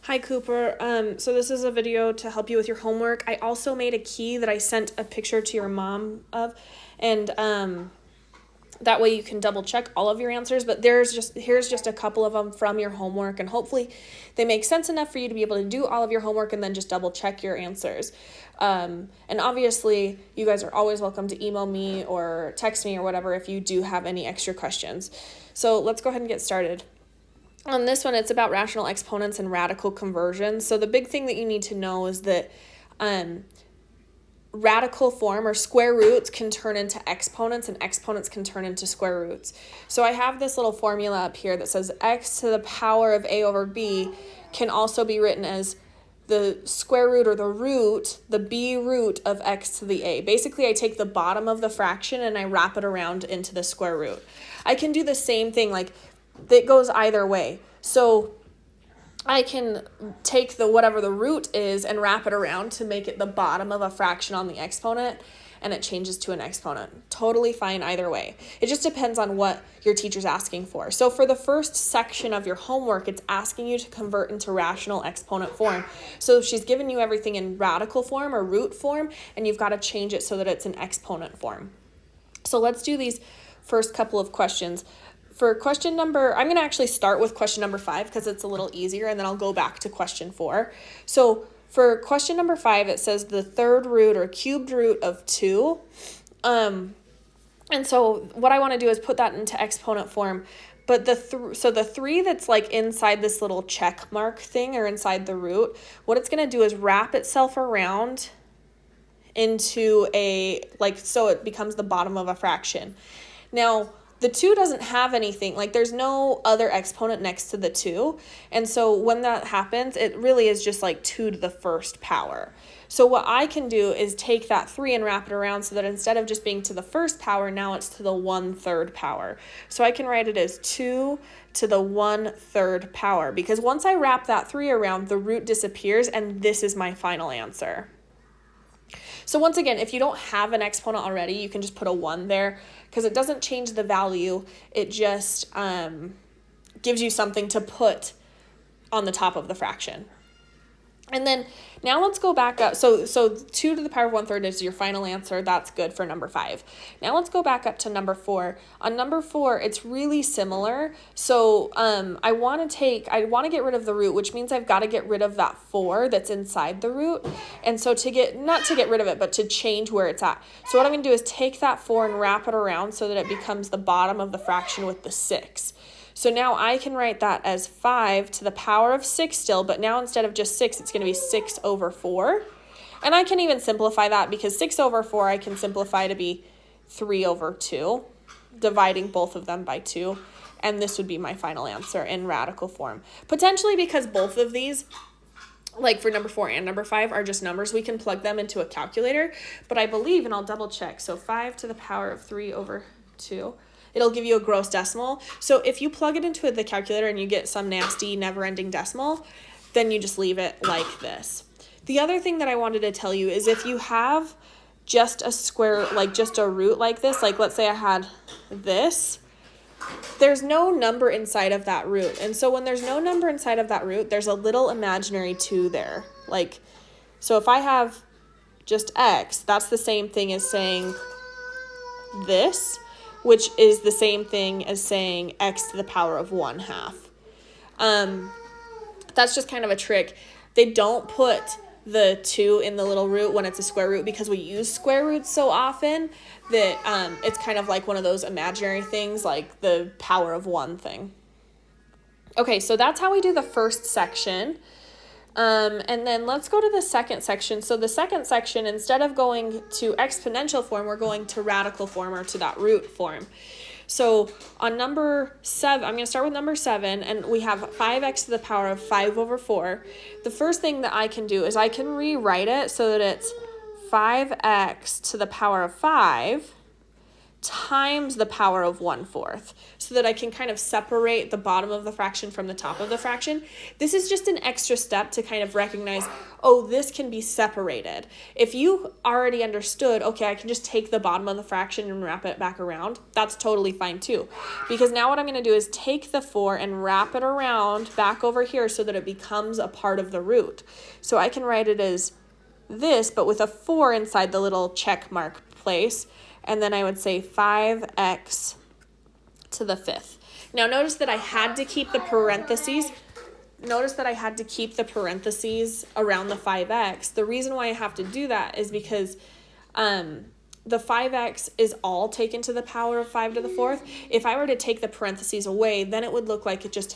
Hi Cooper. So this is a video to help you with your homework. I also made a key that I sent a picture to your mom of, and that way you can double check all of your answers. But here's just a couple of them from your homework, and hopefully they make sense enough for you to be able to do all of your homework and then just double check your answers. And obviously you guys are always welcome to email me or text me or whatever if you do have any extra questions. So let's go ahead and get started. On this one, it's about rational exponents and radical conversions. So the big thing that you need to know is that radical form or square roots can turn into exponents and exponents can turn into square roots. So I have this little formula up here that says x to the power of a over b can also be written as the square root or the b root of x to the a. Basically, I take the bottom of the fraction and I wrap it around into the square root. I can do the same thing, like that goes either way. So I can take whatever the root is and wrap it around to make it the bottom of a fraction on the exponent, and it changes to an exponent. Totally fine either way. It just depends on what your teacher's asking for. So for the first section of your homework, it's asking you to convert into rational exponent form. So she's given you everything in radical form or root form, and you've got to change it so that it's an exponent form. So let's do these first couple of questions. For I'm going to actually start with question number 5 because it's a little easier, and then I'll go back to question 4. So for question number 5, it says the third root or cubed root of 2. And so what I want to do is put that into exponent form. But the 3 that's like inside this little check mark thing or inside the root, what it's going to do is wrap itself around into so it becomes the bottom of a fraction. Now, the 2 doesn't have anything, like there's no other exponent next to the 2. And so when that happens, it really is just like 2 to the first power. So what I can do is take that 3 and wrap it around so that instead of just being to the first power, now it's to the 1/3 power. So I can write it as 2 to the 1/3 power, because once I wrap that 3 around, the root disappears, and this is my final answer. So once again, if you don't have an exponent already, you can just put a 1 there because it doesn't change the value. It just gives you something to put on the top of the fraction. And then now let's go back up. So 2 to the power of 1/3 is your final answer. That's good for number 5. Now let's go back up to number 4. On number 4, it's really similar. So I want to get rid of the root, which means I've got to get rid of that 4 that's inside the root. And so not to get rid of it, but to change where it's at. So what I'm going to do is take that 4 and wrap it around so that it becomes the bottom of the fraction with the 6. So now I can write that as 5 to the power of 6 still, but now instead of just 6, it's going to be 6 over 4. And I can even simplify that because 6 over 4 I can simplify to be 3 over 2, dividing both of them by 2. And this would be my final answer in radical form. Potentially because both of these, like for number 4 and number 5, are just numbers, we can plug them into a calculator. But I believe, and I'll double check, so 5 to the power of 3 over 2. It'll give you a gross decimal. So if you plug it into the calculator and you get some nasty never-ending decimal, then you just leave it like this. The other thing that I wanted to tell you is if you have just a square, like just a root like this, like let's say I had this, there's no number inside of that root. And so when there's no number inside of that root, there's a little imaginary 2 there. So if I have just x, that's the same thing as saying this, which is the same thing as saying x to the power of 1/2. That's just kind of a trick. They don't put the 2 in the little root when it's a square root because we use square roots so often that it's kind of like one of those imaginary things, like the power of 1 thing. Okay, so that's how we do the first section. And then let's go to the second section. So the second section, instead of going to exponential form, we're going to radical form or to that root form. So on number 7, I'm going to start with number 7, and we have 5x to the power of 5 over 4. The first thing that I can do is I can rewrite it so that it's 5x to the power of 5 times the power of 1/4, so that I can kind of separate the bottom of the fraction from the top of the fraction. This is just an extra step to kind of recognize, oh, this can be separated. If you already understood, okay, I can just take the bottom of the fraction and wrap it back around, that's totally fine too. Because now what I'm going to do is take the 4 and wrap it around back over here so that it becomes a part of the root. So I can write it as this, but with a 4 inside the little check mark place. And then I would say 5x to the 5th. Now notice that I had to keep the parentheses. Notice that I had to keep the parentheses around the 5x. The reason why I have to do that is because the 5x is all taken to the power of 5 to the 4th. If I were to take the parentheses away, then it would look like it just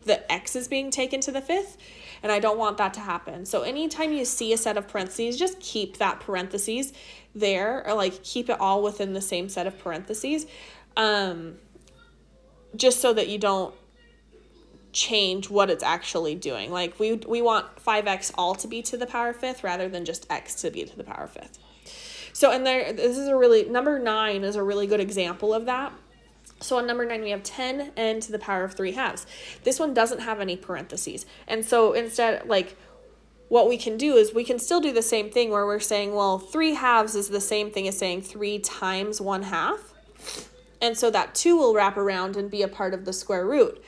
the x is being taken to the 5th, and I don't want that to happen. So anytime you see a set of parentheses, just keep that parentheses there, or like keep it all within the same set of parentheses, just so that you don't change what it's actually doing. Like we want 5x all to be to the power 5th rather than just x to be to the power 5th. So number 9 is a really good example of that. So on number 9, we have 10n to the power of 3/2. This one doesn't have any parentheses. And so instead, like, what we can do is we can still do the same thing where we're saying, well, 3/2 is the same thing as saying 3 times 1/2. And so that 2 will wrap around and be a part of the square root.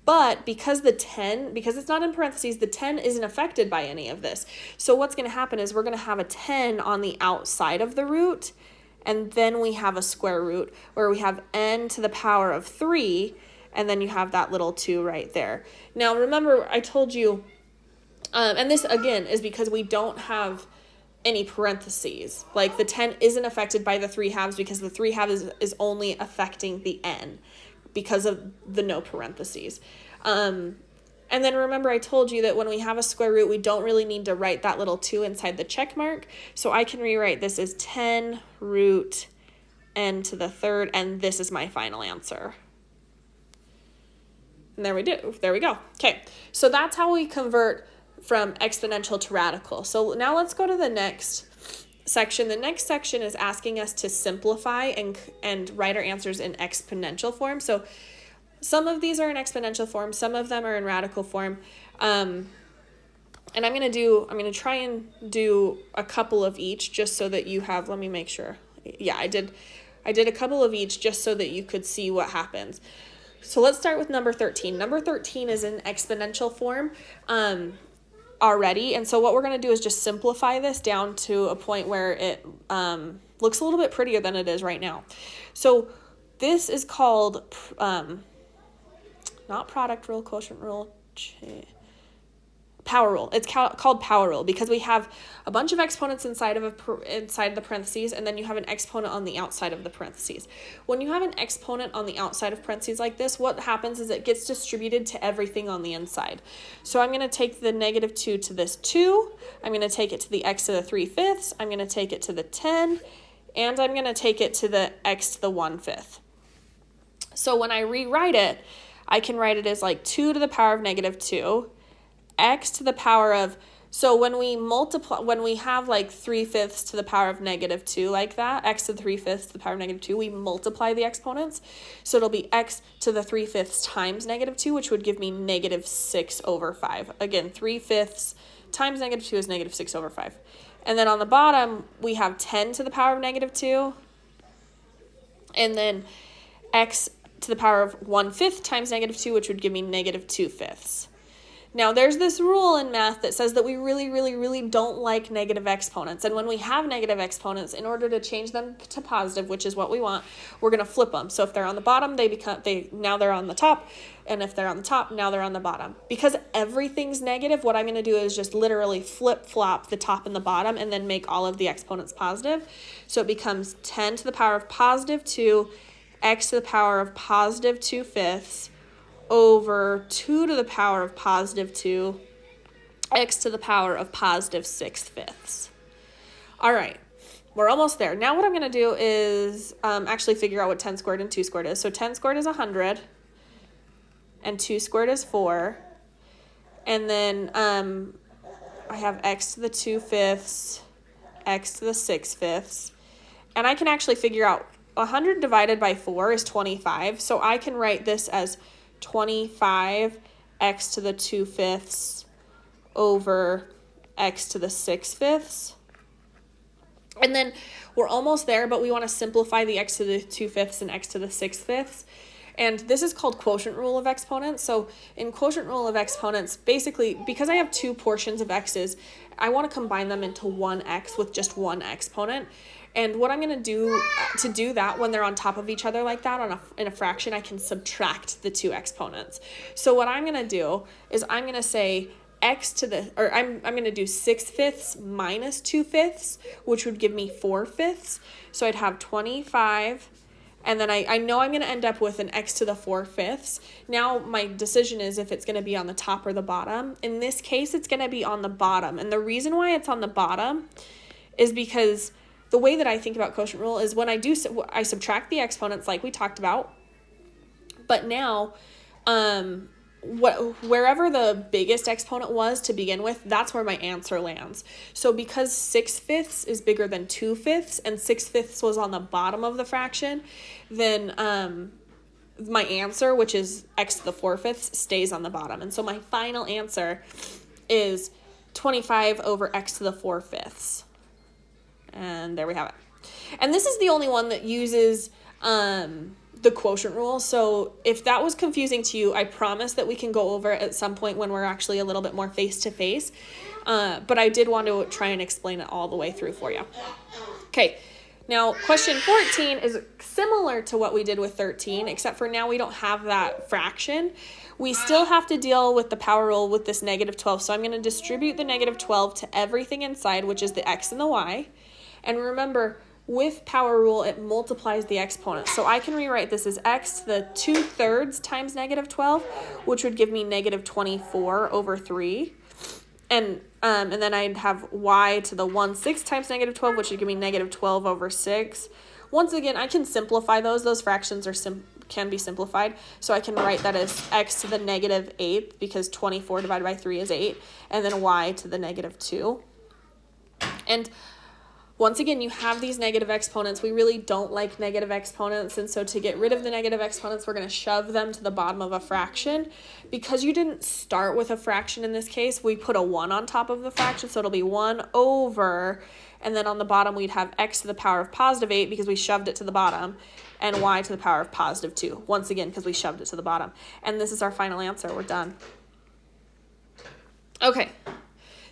But because it's not in parentheses, the 10 isn't affected by any of this. So what's going to happen is we're going to have a 10 on the outside of the root, and then we have a square root where we have n to the power of 3, and then you have that little 2 right there. Now remember, I told you, and this again is because we don't have any parentheses. Like the 10 isn't affected by the 3/2 because the 3/2 is only affecting the n because of the no parentheses. And then remember, I told you that when we have a square root, we don't really need to write that little 2 inside the check mark. So I can rewrite this as 10 root n to the 3rd, and this is my final answer. And there we go. Okay, so that's how we convert from exponential to radical. So now let's go to the next section. The next section is asking us to simplify and write our answers in exponential form. So some of these are in exponential form, some of them are in radical form. And I'm going to try and do a couple of each just so that you have, let me make sure. Yeah, I did a couple of each just so that you could see what happens. So let's start with number 13. Number 13 is in exponential form already. And so what we're going to do is just simplify this down to a point where it looks a little bit prettier than it is right now. So this is called not product rule, quotient rule, power rule. It's called power rule because we have a bunch of exponents inside the parentheses, and then you have an exponent on the outside of the parentheses. When you have an exponent on the outside of parentheses like this, what happens is it gets distributed to everything on the inside. So I'm going to take the -2 to this 2. I'm going to take it to the x to the 3/5. I'm going to take it to the 10, and I'm going to take it to the x to the 1/5. So when I rewrite it, I can write it as like 2 to the power of -2, x to the power of, so when we have like 3/5 to the power of -2 like that, x to the 3/5 to the power of -2, we multiply the exponents. So it'll be x to the 3/5 times -2, which would give me -6/5. Again, 3/5 times -2 is -6/5. And then on the bottom, we have 10 to the power of -2, and then x to the power of 1/5 times -2, which would give me -2/5. Now, there's this rule in math that says that we really, really, really don't like negative exponents. And when we have negative exponents, in order to change them to positive, which is what we want, we're going to flip them. So if they're on the bottom, now they're on the top. And if they're on the top, now they're on the bottom. Because everything's negative, what I'm going to do is just literally flip-flop the top and the bottom and then make all of the exponents positive. So it becomes 10 to the power of +2, x to the power of +2/5 over 2 to the power of +2, x to the power of +6/5. All right, we're almost there. Now what I'm going to do is actually figure out what 10 squared and 2 squared is. So 10 squared is 100, and 2 squared is 4. And then I have x to the 2/5, x to the 6/5. And I can actually figure out 100 divided by 4 is 25. So I can write this as 25 x to the 2/5 over x to the 6/5. And then we're almost there, but we want to simplify the x to the 2/5 and x to the 6/5. And this is called quotient rule of exponents. So in quotient rule of exponents, basically, because I have two portions of x's, I want to combine them into one x with just one exponent. And what I'm going to do that, when they're on top of each other like that in a fraction, I can subtract the two exponents. So what I'm going to do is I'm going to say I'm going to do 6/5 minus 2/5, which would give me 4/5. So I'd have 25, and then I know I'm going to end up with an x to the 4/5. Now my decision is if it's going to be on the top or the bottom. In this case, it's going to be on the bottom. And the reason why it's on the bottom is because the way that I think about quotient rule is when I subtract the exponents like we talked about, but now wherever the biggest exponent was to begin with, that's where my answer lands. So because 6/5 is bigger than 2/5 and 6/5 was on the bottom of the fraction, then my answer, which is x to the 4/5, stays on the bottom. And so my final answer is 25 over x to the 4/5. And there we have it. And this is the only one that uses the quotient rule. So if that was confusing to you, I promise that we can go over it at some point when we're actually a little bit more face-to-face. But I did want to try and explain it all the way through for you. Okay, now question 14 is similar to what we did with 13, except for now we don't have that fraction. We still have to deal with the power rule with this -12. So I'm going to distribute the -12 to everything inside, which is the x and the y. And remember, with power rule, it multiplies the exponents. So I can rewrite this as x to the 2/3 times -12, which would give me -24 over 3. And then I'd have y to the 1/6 times -12, which would give me -12 over 6. Once again, I can simplify those. Those fractions can be simplified. So I can write that as x to the -8, because 24 divided by 3 is 8, and then y to the -2. And once again, you have these negative exponents. We really don't like negative exponents, and so to get rid of the negative exponents, we're going to shove them to the bottom of a fraction. Because you didn't start with a fraction in this case, we put a 1 on top of the fraction, so it'll be 1 over, and then on the bottom we'd have x to the power of +8 because we shoved it to the bottom, and y to the power of +2, once again because we shoved it to the bottom. And this is our final answer. We're done. Okay.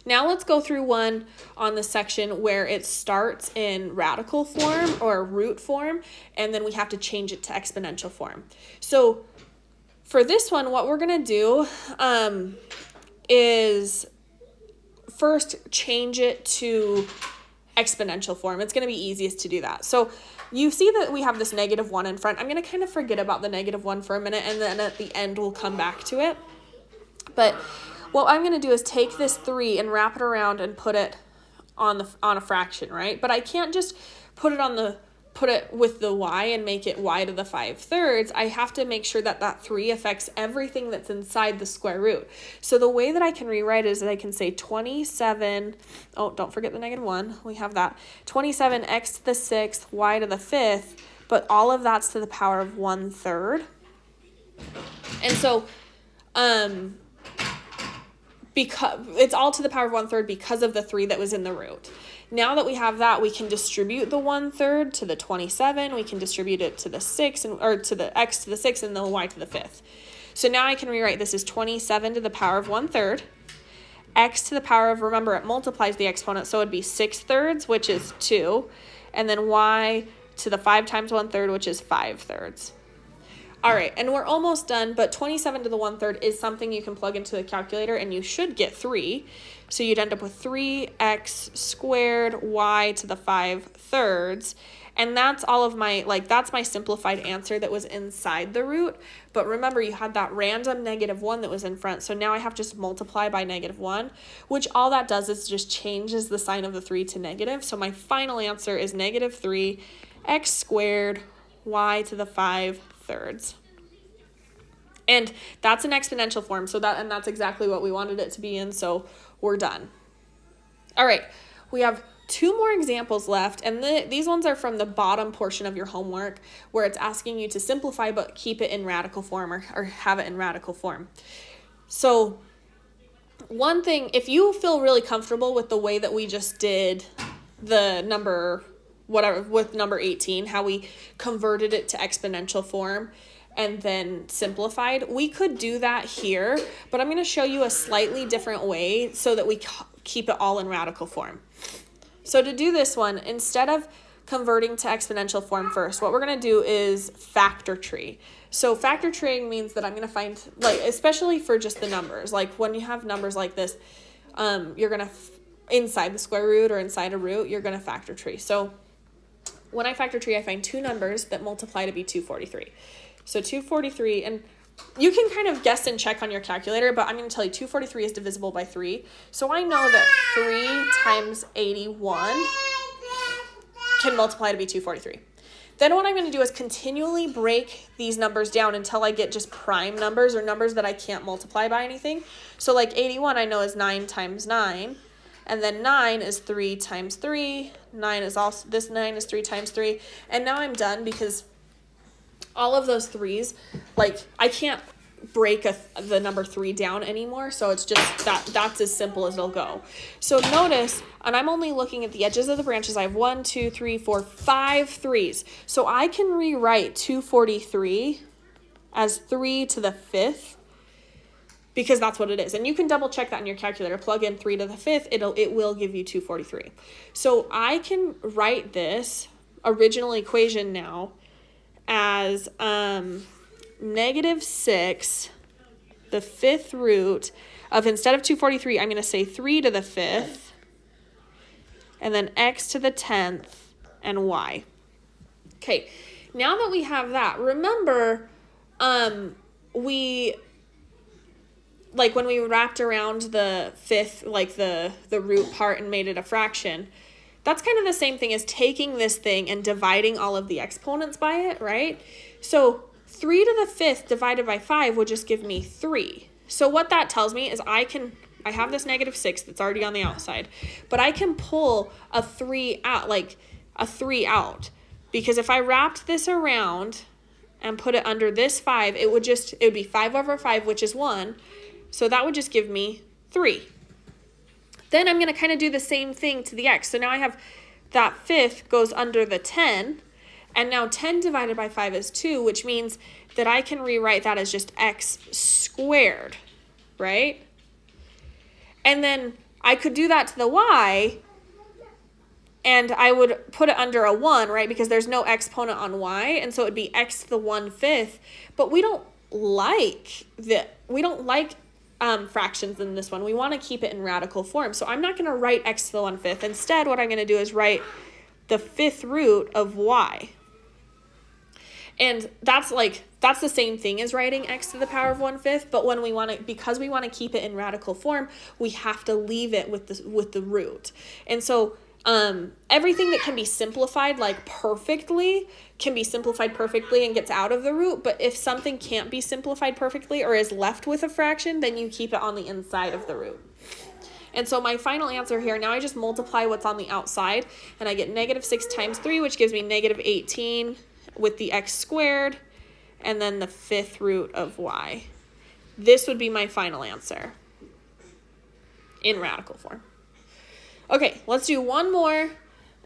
Now let's go through one on the section where it starts in radical form or root form, and then we have to change it to exponential form. So for this one, what we're going to do is first change it to exponential form. It's going to be easiest to do that. So you see that we have this -1 in front. I'm going to kind of forget about the -1 for a minute, and then at the end we'll come back to it. But what I'm going to do is take this 3 and wrap it around and put it on a fraction, right? But I can't just put it with the y and make it y to the 5/3. I have to make sure that that 3 affects everything that's inside the square root. So the way that I can rewrite it is that I can say 27, oh, don't forget the -1. We have that. 27 x to the 6th, y to the 5th, but all of that's to the power of 1/3. And so, because it's all to the power of 1/3 because of the 3 that was in the root. Now that we have that, we can distribute the 1/3 to the 27. We can distribute it to the 6 or to the x to the 6 and the y to the 5th. So now I can rewrite this as 27 to the power of 1/3, x to the power of, remember, it multiplies the exponent, so it'd be 6/3, which is 2, and then y to the 5 times 1/3, which is 5/3. All right, and we're almost done, but 27 to the 1/3 is something you can plug into the calculator, and you should get 3. So you'd end up with 3x squared y to the 5/3, and that's all of my, that's my simplified answer that was inside the root. But remember, you had that random -1 that was in front, so now I have to just multiply by -1, which all that does is just changes the sign of the 3 to negative. So my final answer is -3x squared y to the 5/3. And that's an exponential form, so that's exactly what we wanted it to be in, so we're done. All right, We have two more examples left, and these ones are from the bottom portion of your homework where it's asking you to simplify but keep it in radical form or have it in radical form. So one thing, if you feel really comfortable with the way that we just did the number, whatever, with number 18, how we converted it to exponential form and then simplified, we could do that here, but I'm going to show you a slightly different way so that we keep it all in radical form. So to do this one, instead of converting to exponential form first, what we're going to do is factor tree. So factor treeing means that I'm going to find, like, especially for just the numbers, like when you have numbers like this, you're going to, inside the square root or inside a root, you're going to factor tree. So when I factor tree, I find two numbers that multiply to be 243. So 243, and you can kind of guess and check on your calculator, but I'm going to tell you 243 is divisible by 3. So I know that 3 times 81 can multiply to be 243. Then what I'm going to do is continually break these numbers down until I get just prime numbers or numbers that I can't multiply by anything. So like 81 I know is 9 times 9. And then 9 is 3 times 3. 9 is 3 times 3. And now I'm done because all of those threes, like I can't break the number 3 down anymore. So it's just that's as simple as it'll go. So notice, and I'm only looking at the edges of the branches. I have 1, 2, 3, 4, 5 threes. So I can rewrite 243 as 3 to the 5th. Because that's what it is. And you can double check that in your calculator. Plug in 3 to the 5th. It will give you 243. So I can write this original equation now as negative 6, the 5th root of, instead of 243, I'm going to say 3 to the 5th, and then x to the 10th, and y. Okay, now that we have that, remember, like when we wrapped around the 5th, like the root part and made it a fraction, that's kind of the same thing as taking this thing and dividing all of the exponents by it, right? So 3 to the 5th divided by 5 would just give me 3. So what that tells me is I have this negative 6 that's already on the outside, but I can pull a 3 out, like a 3 out, because if I wrapped this around and put it under this 5, it would be 5 over 5, which is 1. So that would just give me 3. Then I'm going to kind of do the same thing to the x. So now I have that 5th goes under the 10. And now 10 divided by 5 is 2, which means that I can rewrite that as just x squared, right? And then I could do that to the y, and I would put it under a 1, right? Because there's no exponent on y, and so it would be x to the 1/5. But we don't like fractions in this one. We want to keep it in radical form. So I'm not going to write x to the 1/5. Instead, what I'm going to do is write the 5th root of y. And that's the same thing as writing x to the power of 1/5, but when because we want to keep it in radical form, we have to leave it with the root. And so everything that can be simplified perfectly can be simplified perfectly and gets out of the root. But if something can't be simplified perfectly or is left with a fraction, then you keep it on the inside of the root. And so my final answer here, now I just multiply what's on the outside, and I get negative 6 times 3, which gives me negative 18 with the x squared, and then the 5th root of y. This would be my final answer in radical form. Okay, let's do one more.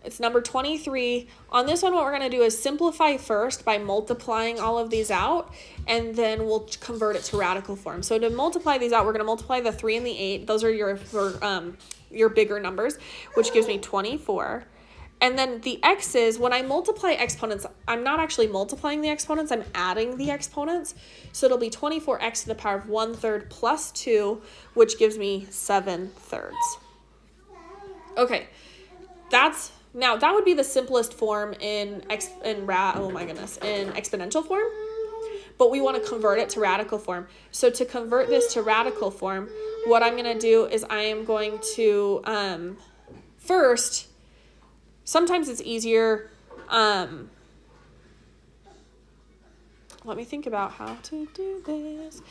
It's number 23. On this one, what we're going to do is simplify first by multiplying all of these out, and then we'll convert it to radical form. So to multiply these out, we're going to multiply the 3 and the 8. Those are your bigger numbers, which gives me 24. And then the x's, when I multiply exponents, I'm not actually multiplying the exponents, I'm adding the exponents. So it'll be 24x to the power of 1/3 plus 2, which gives me 7/3. Okay, now that would be the simplest form in exponential form, but we want to convert it to radical form. So to convert this to radical form, what I'm going to do is I am going to first, sometimes it's easier, let me think about how to do this.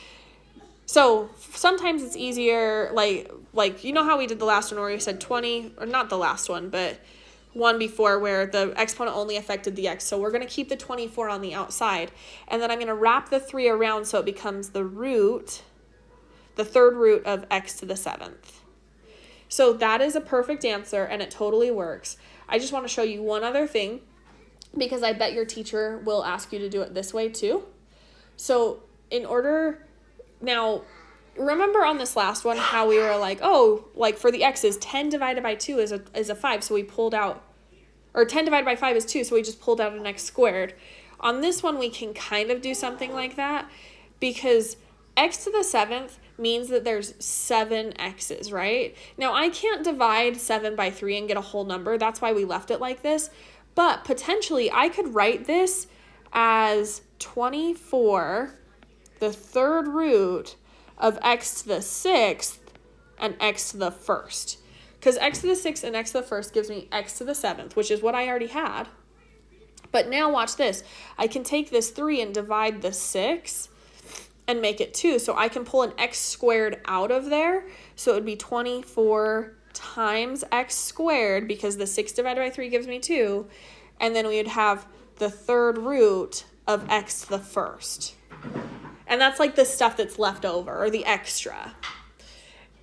So sometimes it's easier, like you know how we did the last one where we said 20, or not the last one, but one before, where the exponent only affected the x. So we're going to keep the 24 on the outside, and then I'm going to wrap the 3 around so it becomes the third root of x to the 7th. So that is a perfect answer, and it totally works. I just want to show you one other thing, because I bet your teacher will ask you to do it this way too. So now, remember on this last one how we were like, oh, like for the x's, 10 divided by 2 is a 5, so we pulled out, or 10 divided by 5 is 2, so we just pulled out an x squared. On this one, we can kind of do something like that, because x to the 7th means that there's 7 x's, right? Now, I can't divide 7 by 3 and get a whole number. That's why we left it like this. But potentially, I could write this as 24, the third root of x to the 6th and x to the 1st. Because x to the 6th and x to the 1st gives me x to the 7th, which is what I already had. But now watch this. I can take this 3 and divide the 6 and make it 2. So I can pull an x squared out of there. So it would be 24 times x squared, because the 6 divided by 3 gives me 2. And then we would have the third root of x to the 1st. And that's like the stuff that's left over, or the extra.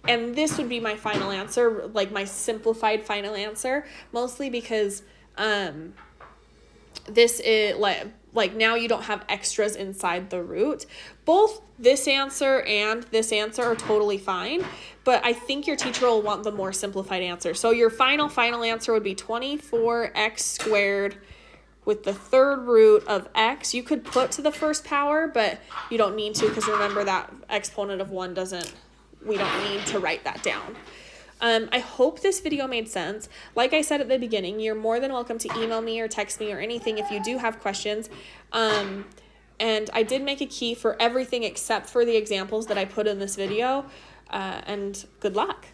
And this would be my final answer, like my simplified final answer, mostly because this is like now you don't have extras inside the root. Both this answer and this answer are totally fine, but I think your teacher will want the more simplified answer. So your final answer would be 24x squared with the third root of x. You could put to the first power, but you don't need to, because remember that exponent of 1 we don't need to write that down. I hope this video made sense. Like I said at the beginning, you're more than welcome to email me or text me or anything if you do have questions. And I did make a key for everything except for the examples that I put in this video. And good luck.